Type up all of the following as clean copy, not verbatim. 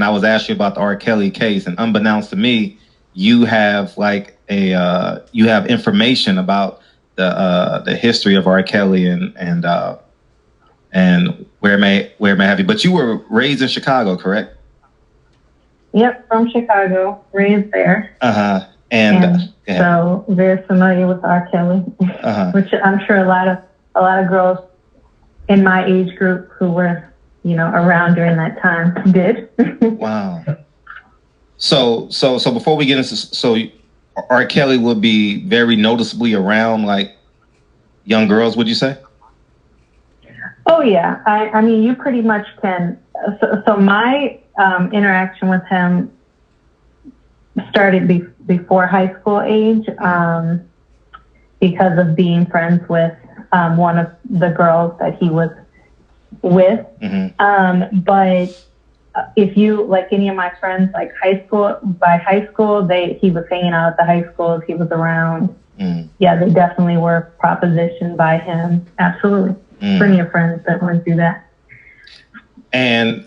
I was asking you about the R. Kelly case, and unbeknownst to me, you have like you have information about the history of R. Kelly and where it may have you. But you were raised in Chicago, correct? Yep, from Chicago, raised there. And so very familiar with R. Kelly, which I'm sure a lot of girls in my age group who were, around during that time did. Wow. So before we get into R. Kelly would be very noticeably around like young girls, would you say? Oh yeah, I mean you pretty much can. So my interaction with him started before high school age because of being friends with one of the girls that he was with. But if you, like any of my friends, like by high school, he was hanging out at the high schools he was around. Yeah, they definitely were propositioned by him. Absolutely. Plenty of friends that went through that. And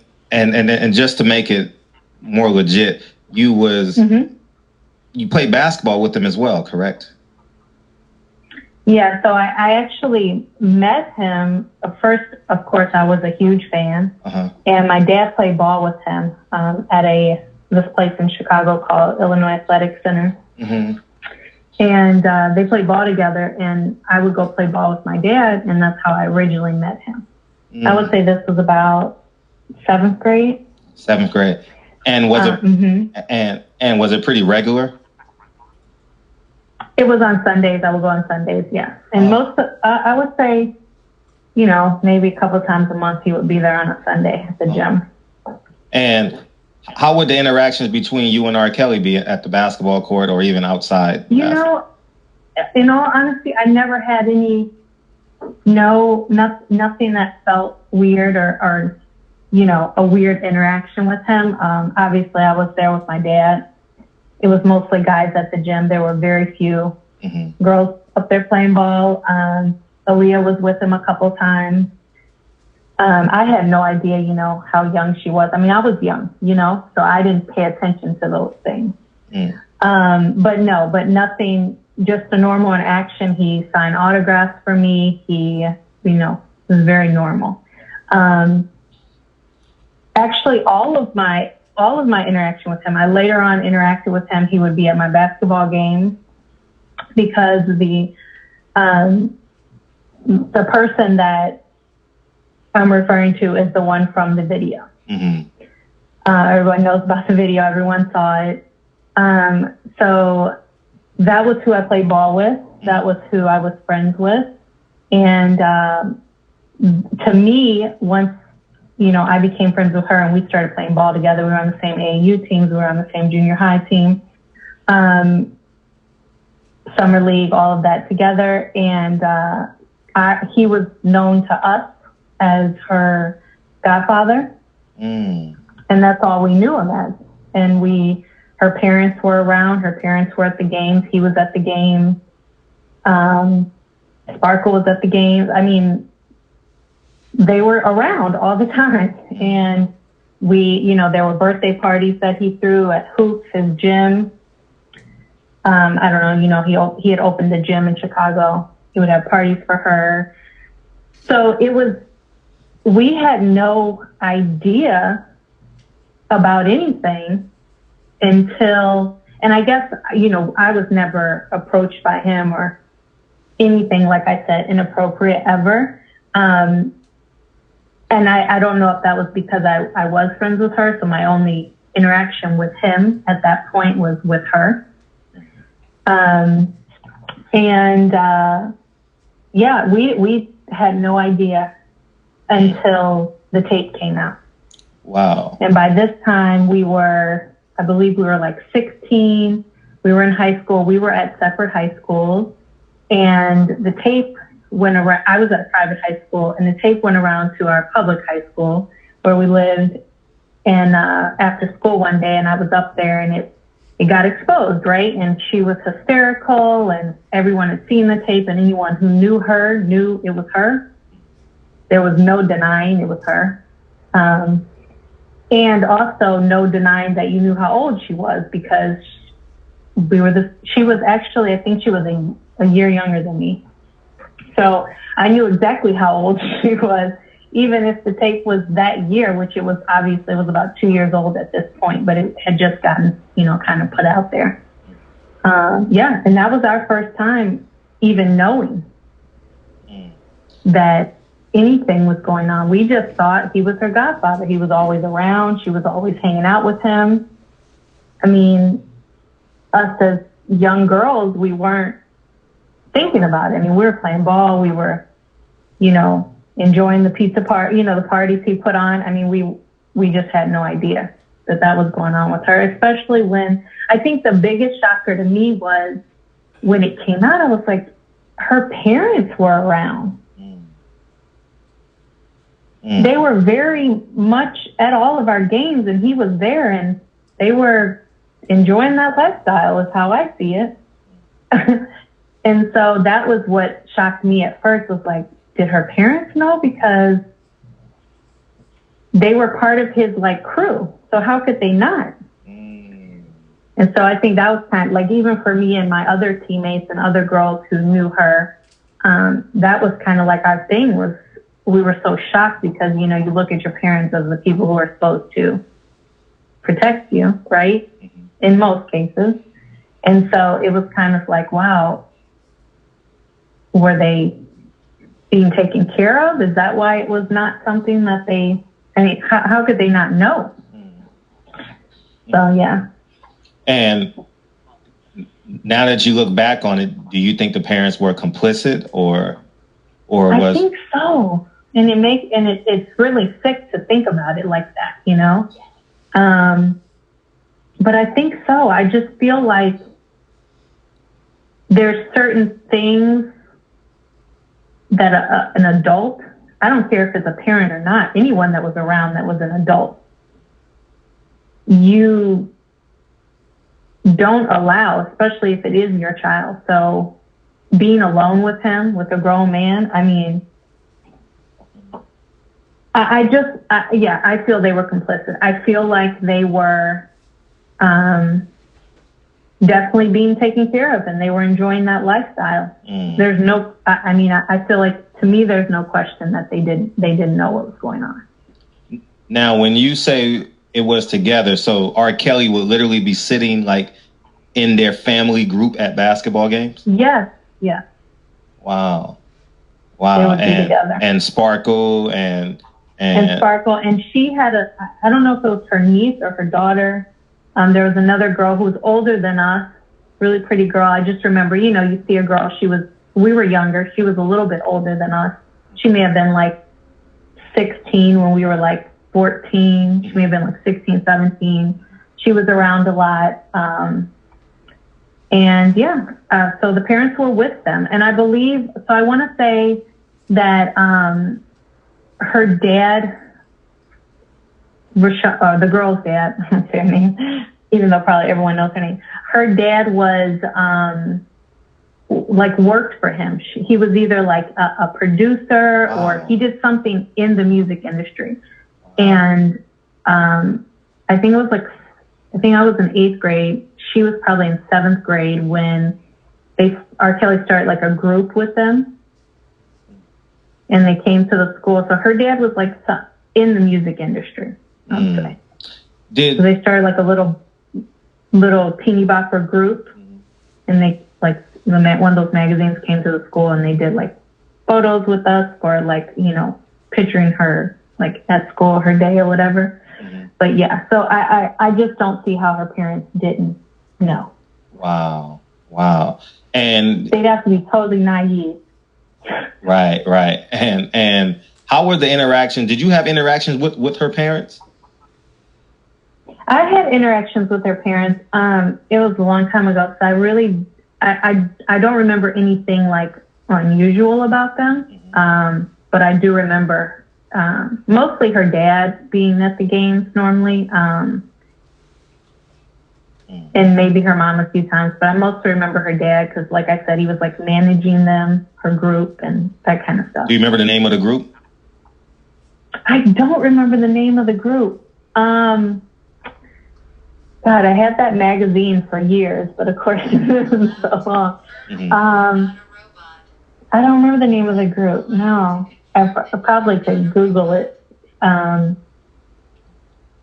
just to make it more legit, you played basketball with him as well, correct? Yeah, so I actually met him. First, of course, I was a huge fan. And my dad played ball with him at this place in Chicago called Illinois Athletic Center. And they played ball together, and I would go play ball with my dad, and that's how I originally met him. I would say this was about 7th grade. 7th grade. And was it and was it pretty regular? It was on Sundays. I would go on Sundays, yeah. And I would say, maybe a couple times a month he would be there on a Sunday at the gym. And how would the interactions between you and R. Kelly be at the basketball court or even outside? In all honesty, I never had nothing that felt weird or a weird interaction with him. Obviously, I was there with my dad. It was mostly guys at the gym. There were very few girls up there playing ball. Aaliyah was with him a couple times. I had no idea, how young she was. I mean, I was young, so I didn't pay attention to those things. But nothing, just a normal interaction. He signed autographs for me. He, was very normal. Actually, all of my interaction with him, I later on interacted with him. He would be at my basketball games because the person that I'm referring to is the one from the video. Everyone knows about the video. Everyone saw it. So that was who I played ball with. That was who I was friends with. And to me, once, I became friends with her and we started playing ball together. We were on the same AAU teams. We were on the same junior high team. Summer league, all of that together. And he was known to us as her godfather. And that's all we knew him as. And her parents were around. Her parents were at the games. He was at the games. Sparkle was at the games. I mean, they were around all the time. And there were birthday parties that he threw at Hoops, his gym. I don't know, he had opened a gym in Chicago. He would have parties for her. So we had no idea about anything until, and I guess, I was never approached by him or anything, like I said, inappropriate ever. And I don't know if that was because I was friends with her. So my only interaction with him at that point was with her. We had no idea until the tape came out. Wow. And by this time I believe we were like 16. We were in high school. We were at separate high schools, and the tape went around. I was at a private high school, and the tape went around to our public high school where we lived. And after school one day, and I was up there, and it got exposed, right? And she was hysterical, and everyone had seen the tape, and anyone who knew her knew it was her. There was no denying it was her. And also no denying that you knew how old she was, because she was actually, I think she was a year younger than me. So I knew exactly how old she was, even if the tape was that year, which it was obviously was about 2 years old at this point, but it had just gotten, kind of put out there. Yeah. And that was our first time even knowing that anything was going on. We just thought he was her godfather. He was always around. She was always hanging out with him. I mean, us as young girls, we weren't thinking about it. I mean, we were playing ball. We were, enjoying the pizza party, the parties he put on. I mean, we just had no idea that was going on with her, especially when I think the biggest shocker to me was when it came out, I was like, her parents were around. They were very much at all of our games, and he was there, and they were enjoying that lifestyle is how I see it. And so that was what shocked me at first, was like, did her parents know? Because they were part of his crew. So how could they not? And so I think that was kind of like, even for me and my other teammates and other girls who knew her, that was kind of like our thing, was we were so shocked because, you look at your parents as the people who are supposed to protect you, right? In most cases. And so it was kind of like, wow, were they being taken care of? Is that why it was not something that how could they not know? So, yeah. And now that you look back on it, do you think the parents were complicit or I think so. And it's really sick to think about it like that, but I think so. I just feel like there's certain things that an adult, I don't care if it's a parent or not, anyone that was around that was an adult, you don't allow, especially if it is your child. So being alone with him, with a grown man, I mean, I feel they were complicit. I feel like they were definitely being taken care of, and they were enjoying that lifestyle. There's no, I feel like, to me, there's no question that they didn't know what was going on. Now, when you say it was together, so R. Kelly would literally be sitting in their family group at basketball games? Yes. Yeah. Wow. They would be together. And Sparkle and Sparkle, and she had I don't know if it was her niece or her daughter. There was another girl who was older than us, really pretty girl. I just remember, you see a girl, we were younger. She was a little bit older than us. She may have been 16 when we were 14. She may have been 16, 17. She was around a lot. So the parents were with them. And I believe, so I want to say that her dad, the girl's dad, I don't say her name, even though probably everyone knows her name. Her dad was worked for him. He was either a producer or he did something in the music industry. And I think I was in 8th grade. She was probably in 7th grade when R. Kelly started a group with them, and they came to the school. So her dad was in the music industry. So they started a little teeny bopper group, and they one of those magazines came to the school, and they did photos with us for picturing her at school, her day or whatever. But yeah, so I just don't see how her parents didn't know. Wow. And they'd have to be totally naive. Right. And how were the interactions? Did you have interactions with her parents? I had interactions with her parents. It was a long time ago, so I don't remember anything unusual about them. But I do remember mostly her dad being at the games normally, and maybe her mom a few times. But I mostly remember her dad because, like I said, he was managing them, her group, and that kind of stuff. Do you remember the name of the group? I don't remember the name of the group. Um, God, I had that magazine for years, but of course it's been so long. Mm-hmm. I don't remember the name of the group. No, I probably could Google it. Okay.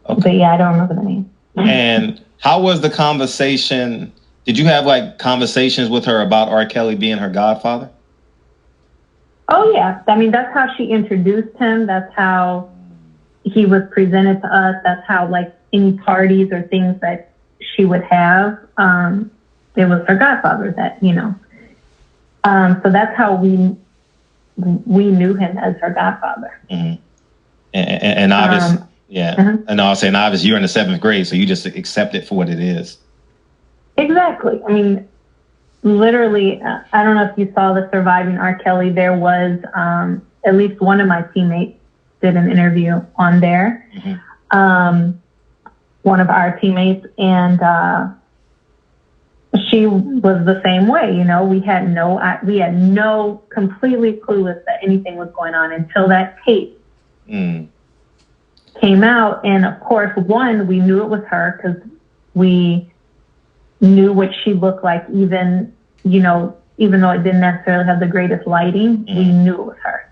But yeah, I don't remember the name. And how was the conversation? Did you have like conversations with her about R. Kelly being her godfather? Oh yeah, I mean that's how she introduced him. That's how he was presented to us. That's how like any parties or things that she would have, it was her godfather that, you know. So that's how we knew him, as her godfather. Mm-hmm. And obviously, yeah. Uh-huh. And I was saying, obviously, you're in the 7th grade, so you just accept it for what it is. Exactly. I mean, literally, I don't know if you saw the Surviving R. Kelly. There was at least one of my teammates did an interview on there. Mm-hmm. One of our teammates, and she was the same way. You know, we had no completely clueless that anything was going on until that tape came out. And of course, one, we knew it was her because we knew what she looked like, even though it didn't necessarily have the greatest lighting, we knew it was her.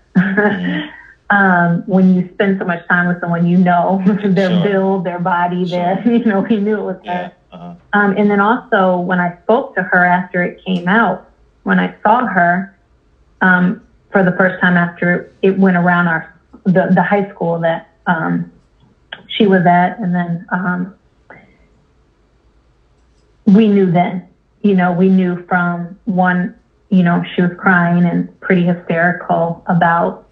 When you spend so much time with someone, you know their build, their body, we knew it was her. Uh-huh. And then also when I spoke to her after it came out, when I saw her for the first time after it went around the high school that she was at, and then we knew then, we knew from one, she was crying and pretty hysterical about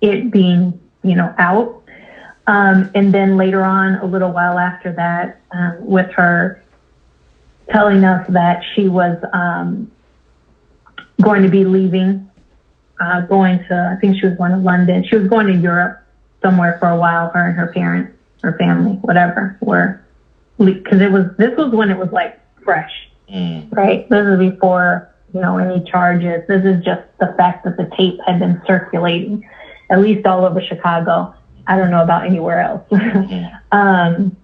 it being, out. And then later on, a little while after that, with her telling us that she was going to be leaving, I think she was going to London. She was going to Europe somewhere for a while, her and her parents, her family, whatever, because this was when it was like fresh, right? This is before, any charges. This is just the fact that the tape had been circulating, at least all over Chicago. I don't know about anywhere else. And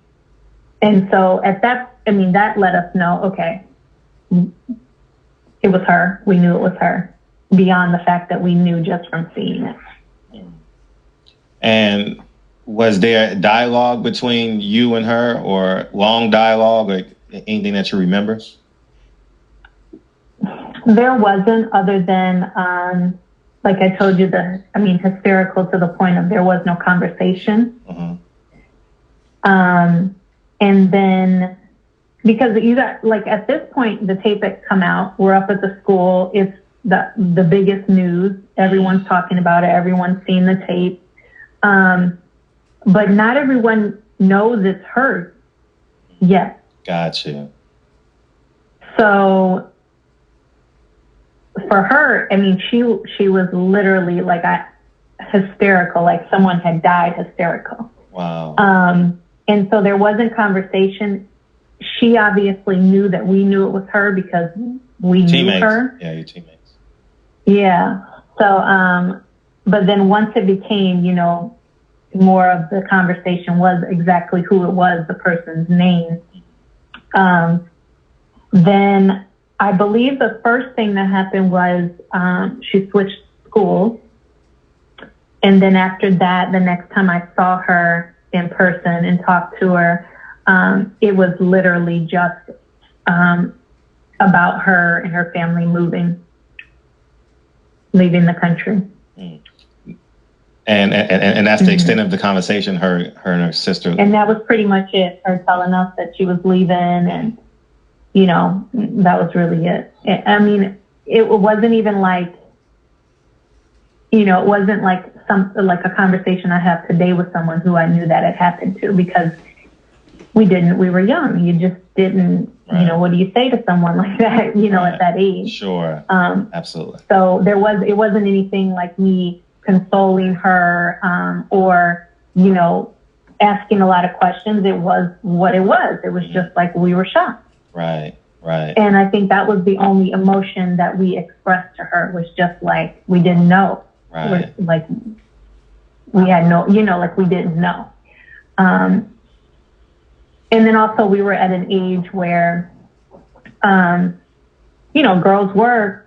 so that let us know, okay, it was her. We knew it was her, beyond the fact that we knew just from seeing it. And was there dialogue between you and her, or long dialogue, or anything that you remember? There wasn't, other than, like I told you, hysterical to the point of there was no conversation. And then, because you got, like, at this point, the tape had come out, we're up at the school, it's the biggest news, everyone's talking about it, everyone's seen the tape. But not everyone knows it's hers yet. Gotcha. So for her, she was literally like hysterical, like someone had died, hysterical. Wow. And so there wasn't conversation. She obviously knew that we knew it was her because we knew her. Yeah, your teammates. Yeah. So, but then once it became, more of the conversation was exactly who it was, the person's name. Then I believe the first thing that happened was she switched schools. And then after that, the next time I saw her in person and talked to her, it was literally just about her and her family leaving the country. And that's the extent of the conversation, her and her sister. And that was pretty much it, her telling us that she was leaving, and, that was really it. It wasn't even like, it wasn't like like a conversation I have today with someone who I knew that had happened to, because we were young. You just didn't, what do you say to someone like that, at that age? Sure. Absolutely. So it wasn't anything like me consoling her, or, asking a lot of questions. It was what it was. It was just like we were shocked. Right. And I think that was the only emotion that we expressed to her, was just like, we didn't know. Right. Like we had no, like we didn't know. And then also we were at an age where, you know, girls were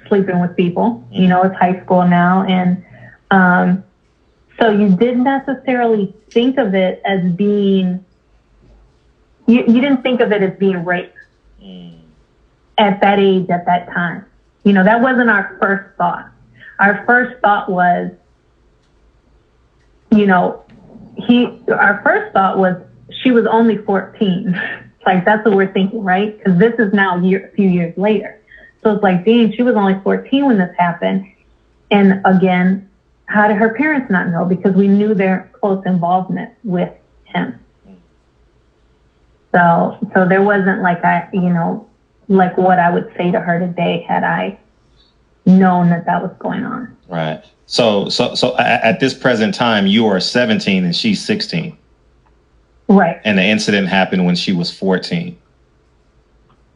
sleeping with people. You know, it's high school now. And so you didn't necessarily think of it as being, you didn't think of it as being rape at that age, at that time. You know, that wasn't our first thought. Our first thought was, you know, our first thought was she was only 14. Like, that's what we're thinking, right? Because this is now a few years later. So it's like, dang, she was only 14 when this happened. And again, how did her parents not know? Because we knew their close involvement with him. So there wasn't like like what I would say to her today had I known that was going on. Right. So at this present time, you are 17 and she's 16. Right. And the incident happened when she was 14.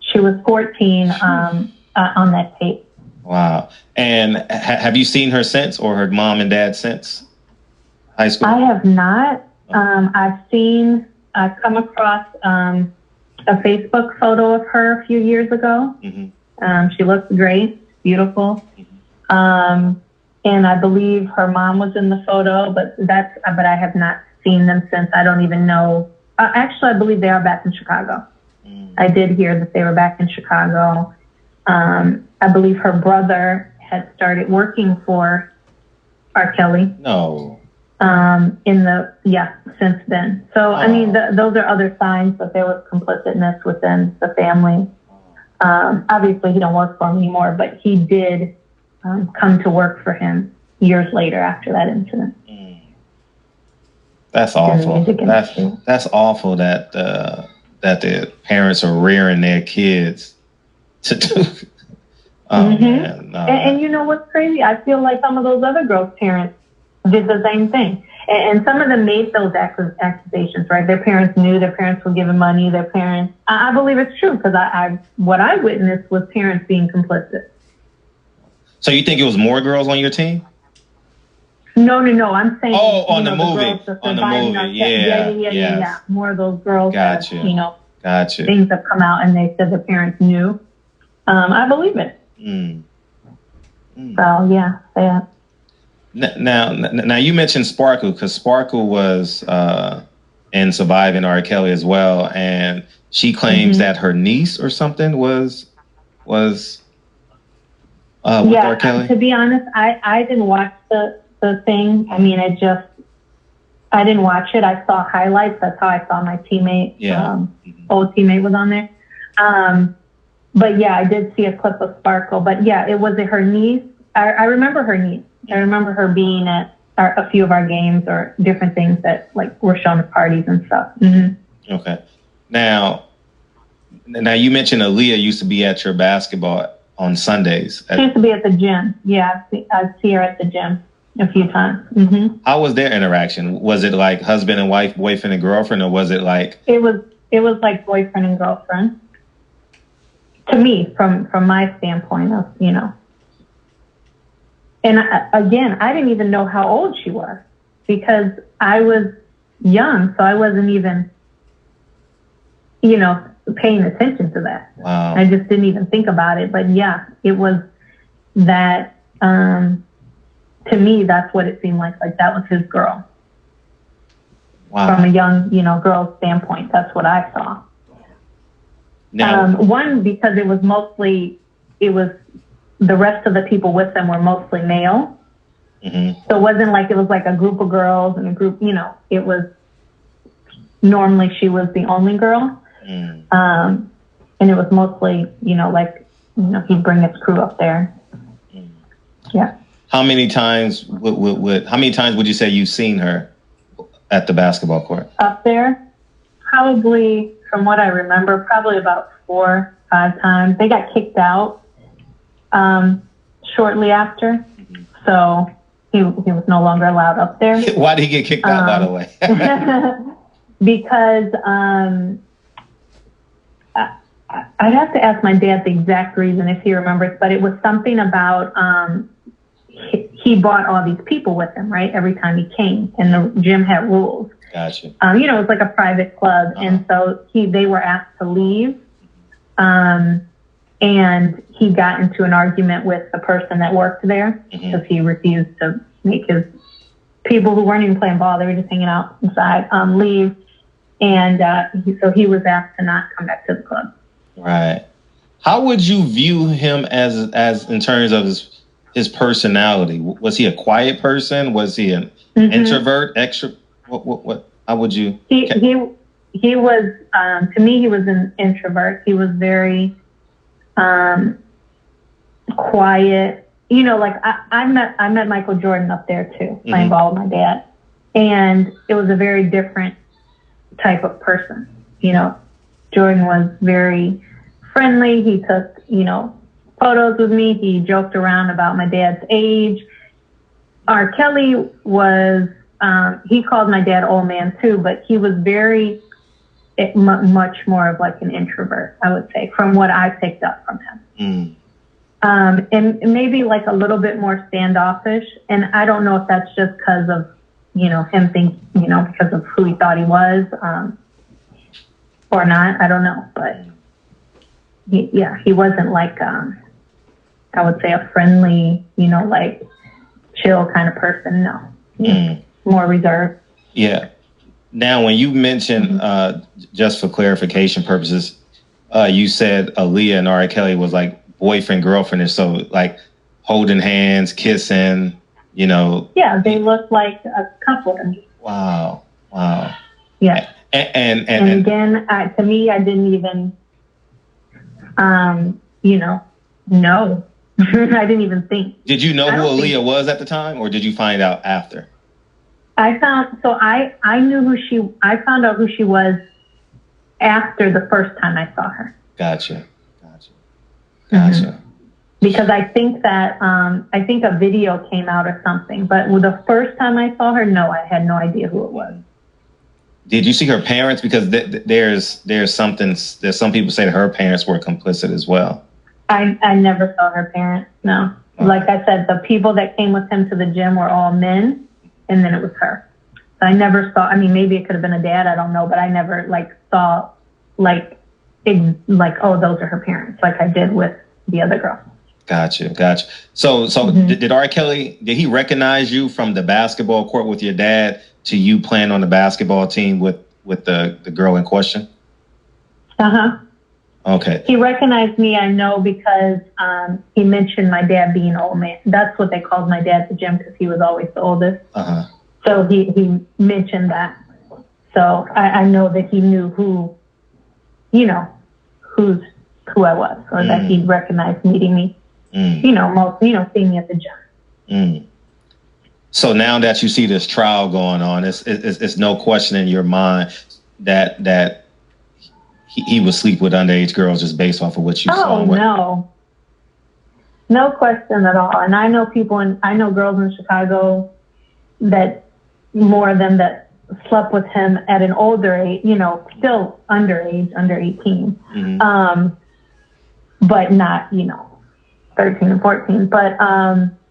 She was 14 on that tape. Wow. And have you seen her since, or her mom and dad since high school? I have not. I've come across a Facebook photo of her a few years ago. She looks great, beautiful. And I believe her mom was in the photo, but I have not seen them since. I don't even know. Actually, I believe they are back in Chicago. I did hear that they were back in Chicago. I believe her brother had started working for R. Kelly. No. Since then. So, I mean, those are other signs that there was complicitness within the family. Obviously, he don't work for him anymore, but he did come to work for him years later after that incident. That's awful. That's awful that the parents are rearing their kids to do. Man, no. And you know what's crazy? I feel like some of those other girls' parents did the same thing. And some of them made those accusations, right? Their parents knew, their parents were giving money, their parents. I believe it's true because what I witnessed was parents being complicit. So you think it was more girls on your team? No. I'm saying. Oh, on the movie. On the movie. Yeah. More of those girls. Gotcha. Gotcha. Things have come out and they said the parents knew. I believe it. So yeah. Now you mentioned Sparkle, because Sparkle was in Surviving R. Kelly as well, and she claims that her niece or something was with R. Kelly. To be honest, I didn't watch the thing. I mean, I didn't watch it. I saw highlights. That's how I saw my teammate. Old teammate was on there. But yeah, I did see a clip of Sparkle. But yeah, it was her niece. I remember her niece. I remember her being at a few of our games or different things at like Reshonda parties and stuff. Okay. Now you mentioned Aaliyah used to be at your basketball on Sundays. She used to be at the gym. Yeah, I see her at the gym a few times. How was their interaction? Was it like husband and wife, boyfriend and girlfriend, or was it like? It was like boyfriend and girlfriend. To me, from my standpoint of, you know. And again, I didn't even know how old she was because I was young, so I wasn't even, you know, paying attention to that. Wow. I just didn't even think about it. But yeah, it was that, to me, that's what it seemed like. Like that was his girl. Wow. From a young, you know, girl's standpoint, that's what I saw. Now, one, because it was the rest of the people with them were mostly male. So it wasn't like it was like a group of girls and a group, you know, it was normally she was the only girl. And it was mostly, you know, like, you know, he'd bring his crew up there. Yeah. How many times would you say you've seen her at the basketball court? Up there? Probably, from what I remember, probably about 4 or 5 times. They got kicked out shortly after, so he was no longer allowed up there. Why did he get kicked out, by the way? Because I'd have to ask my dad the exact reason if he remembers, but it was something about he brought all these people with him, right? Every time he came, and the gym had rules. Gotcha. You know, it was like a private club, and so they were asked to leave. And he got into an argument with the person that worked there because he refused to make his people who weren't even playing ball, they were just hanging out inside, leave. And so he was asked to not come back to the club. Right. How would you view him as in terms of his personality? Was he a quiet person? Was he an introvert, extra? What? How would you? He was, to me, he was an introvert. He was very quiet. You know, like I met Michael Jordan up there too, playing ball with my dad. And it was a very different type of person. You know, Jordan was very friendly. He took, you know, photos with me. He joked around about my dad's age. R. Kelly was, he called my dad old man too, but he was very, much more of like an introvert, I would say, from what I picked up from him. And maybe like a little bit more standoffish. And I don't know if that's just because of, you know, him because of who he thought he was, or not. I don't know, but he wasn't like, I would say a friendly, you know, like chill kind of person. No, more reserved. Yeah. Now, when you mentioned, just for clarification purposes, you said Aaliyah and R. Kelly was like boyfriend, girlfriend, so like holding hands, kissing, you know. Yeah, they looked like a couple to me. Wow. Yeah. And again, to me, I didn't even, you know, I didn't even think. Did you know who Aaliyah was at the time, or did you find out after? I found out who she was after the first time I saw her. Gotcha. Because I think that, a video came out or something, but the first time I saw her, no, I had no idea who it was. Did you see her parents? Because there's some people say that her parents were complicit as well. I never saw her parents, no. Okay. Like I said, the people that came with him to the gym were all men, and then it was her. So I never saw, I mean, maybe it could have been a dad, I don't know, but I never saw oh, those are her parents, like I did with the other girl. Gotcha. So did R. Kelly, did he recognize you from the basketball court with your dad to you playing on the basketball team with the girl in question? Okay. He recognized me, I know, because he mentioned my dad being old man. That's what they called my dad at the gym because he was always the oldest. So he mentioned that. So I know that he knew who I was, or that he recognized meeting me. Seeing me at the gym. So now that you see this trial going on, it's no question in your mind that he would sleep with underage girls just based off of what you saw. Oh, no question at all. And I know I know girls in Chicago that more of them that slept with him at an older age, still underage, under 18, but not, 13 and 14. But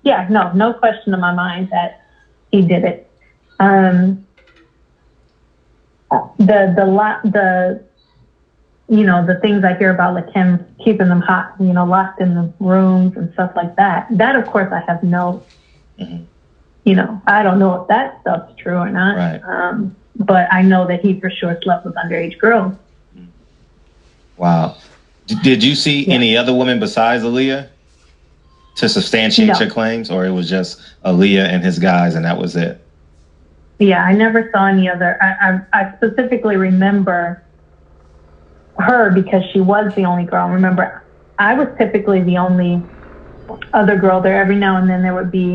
no question in my mind that he did it. The things I hear about, like him keeping them hot, locked in the rooms and stuff like that. That, of course, I have no, I don't know if that stuff's true or not. Right. But I know that he for sure slept with underage girls. Wow. Did you see any other women besides Aaliyah to substantiate your claims, or it was just Aaliyah and his guys and that was it? Yeah, I never saw any other. I specifically remember her because she was the only girl. Remember, I was typically the only other girl there. Every now and then there would be